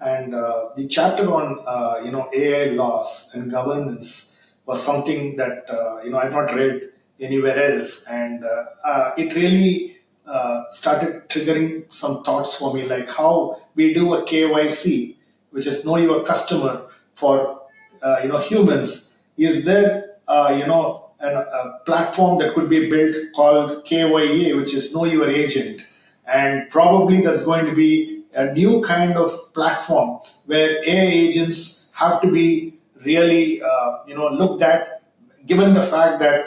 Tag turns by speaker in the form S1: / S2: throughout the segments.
S1: and the chapter on AI laws and governance was something that I've not read anywhere else, and it really started triggering some thoughts for me, like how we do a KYC, which is know your customer for humans. Is there a platform that could be built called KYA, which is know your agent, and probably there's going to be a new kind of platform where AI agents have to be really looked at, given the fact that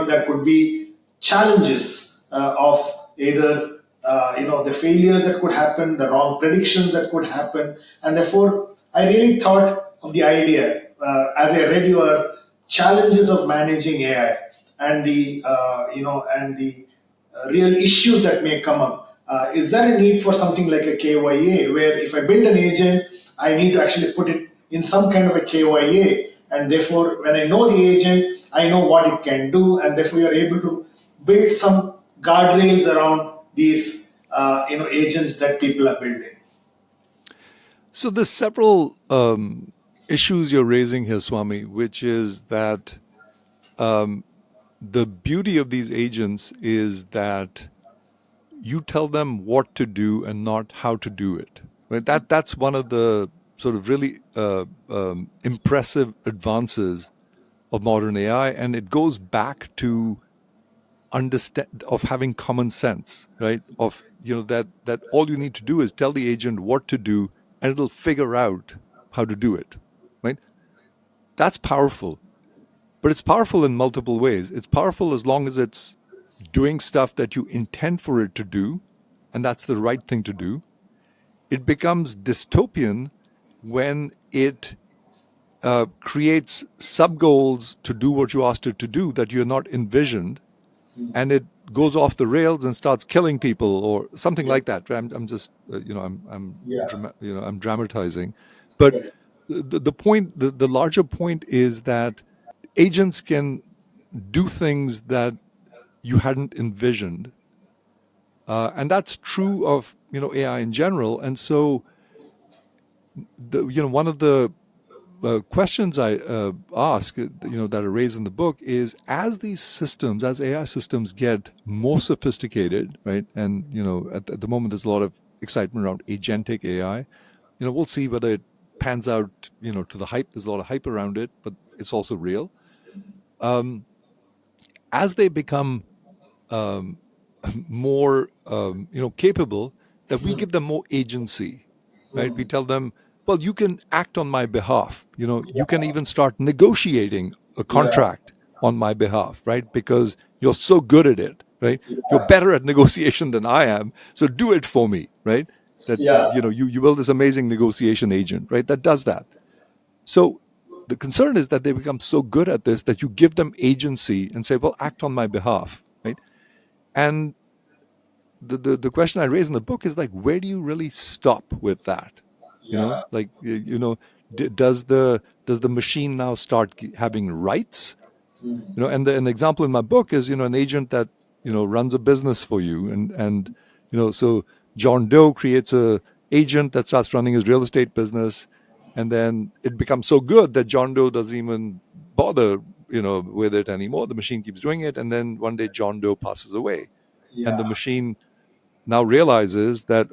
S1: there could be challenges of either the failures that could happen, the wrong predictions that could happen, and therefore I really thought of the idea as I read your challenges of managing AI and the real issues that may come up. Is there a need for something like a KYA, where if I build an agent, I need to actually put it in some kind of a KYA, and therefore, when I know the agent, I know what it can do, and therefore, you're able to build some guardrails around these agents that people are building.
S2: So there's several issues you're raising here, Swami, which is that the beauty of these agents is that you tell them what to do and not how to do it. Right? That's one of the sort of really impressive advances of modern AI, and it goes back to understand of having common sense, right? Of that all you need to do is tell the agent what to do, and it'll figure out how to do it, right? That's powerful, but it's powerful in multiple ways. It's powerful as long as it's doing stuff that you intend for it to do, and that's the right thing to do. It becomes dystopian when it creates sub goals to do what you asked it to do that you're not envisioned, and it goes off the rails and starts killing people or something like that. I'm just I'm dramatizing, but the point, the larger point is that agents can do things that you hadn't envisioned, and that's true of AI in general. And so one of the questions I ask, that are raised in the book is, as these systems, as AI systems get more sophisticated, right? And, at the moment, there's a lot of excitement around agentic AI. We'll see whether it pans out, to the hype. There's a lot of hype around it, but it's also real. As they become more, capable, that we give them more agency, right? We tell them, well, you can act on my behalf. You can even start negotiating a contract on my behalf, right? Because you're so good at it, right? You're better at negotiation than I am. So do it for me, right? That, you build this amazing negotiation agent, right? That does that. So the concern is that they become so good at this that you give them agency and say, well, act on my behalf, right? And the question I raise in the book is, like, where do you really stop with that? Does the machine now start having rights? And the example in my book is, an agent that runs a business for you, and so John Doe creates a agent that starts running his real estate business, and then it becomes so good that John Doe doesn't even bother with it anymore. The machine keeps doing it, and then one day John Doe passes away, and the machine now realizes that,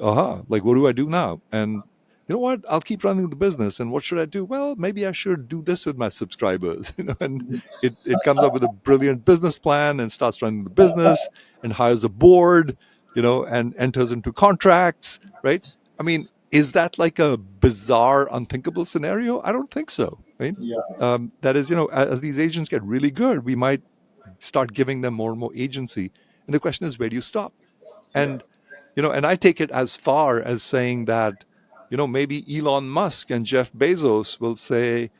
S2: like, what do I do now? And you know what? I'll keep running the business. And what should I do? Well, maybe I should do this with my subscribers. And it comes up with a brilliant business plan and starts running the business and hires a board, and enters into contracts, right? I mean, is that like a bizarre, unthinkable scenario? I don't think so, right? That is, as these agents get really good, we might start giving them more and more agency. And the question is, where do you stop? And and I take it as far as saying that, maybe Elon Musk and Jeff Bezos will say,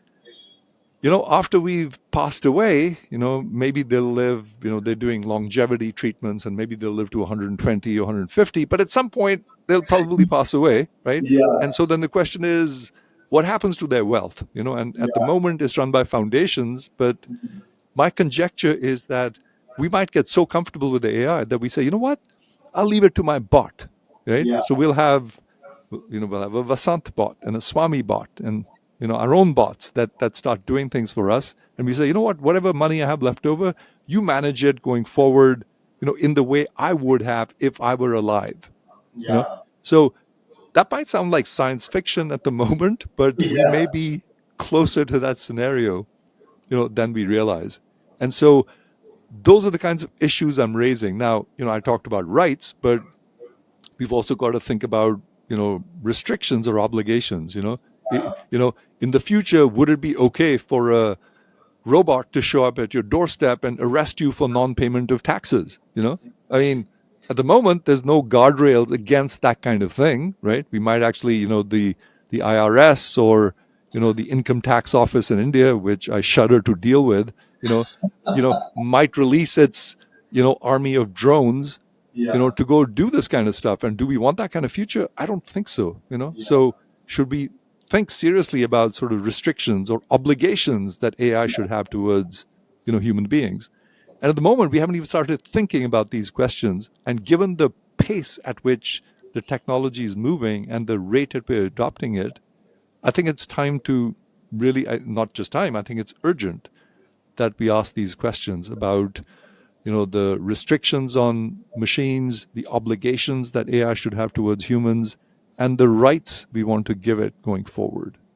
S2: after we've passed away, maybe they'll live, they're doing longevity treatments, and maybe they'll live to 120 or 150, but at some point they'll probably pass away, right? And so then the question is, what happens to their wealth? And at the moment it's run by foundations, but my conjecture is that we might get so comfortable with the AI that we say, you know what? I'll leave it to my bot, right? So we'll have we'll have a Vasant bot and a Swami bot and, our own bots that start doing things for us. And we say, you know what, whatever money I have left over, you manage it going forward, in the way I would have if I were alive. You know,
S1: Yeah.
S2: so that might sound like science fiction at the moment, but we
S1: Yeah.
S2: may be closer to that scenario, than we realize. And so those are the kinds of issues I'm raising. Now, I talked about rights, but we've also got to think about, restrictions or obligations. In the future, would it be okay for a robot to show up at your doorstep and arrest you for non-payment of taxes? I mean, at the moment, there's no guardrails against that kind of thing, right? We might actually, the IRS or the income tax office in India, which I shudder to deal with, might release its army of drones,
S1: Yeah.
S2: to go do this kind of stuff. And do we want that kind of future? I don't think so.
S1: Yeah.
S2: So should we think seriously about sort of restrictions or obligations that AI should have towards human beings? And at the moment, we haven't even started thinking about these questions. And given the pace at which the technology is moving and the rate at which we're adopting it, I think it's time to really, not just time, I think it's urgent that we ask these questions about the restrictions on machines, the obligations that AI should have towards humans, and the rights we want to give it going forward.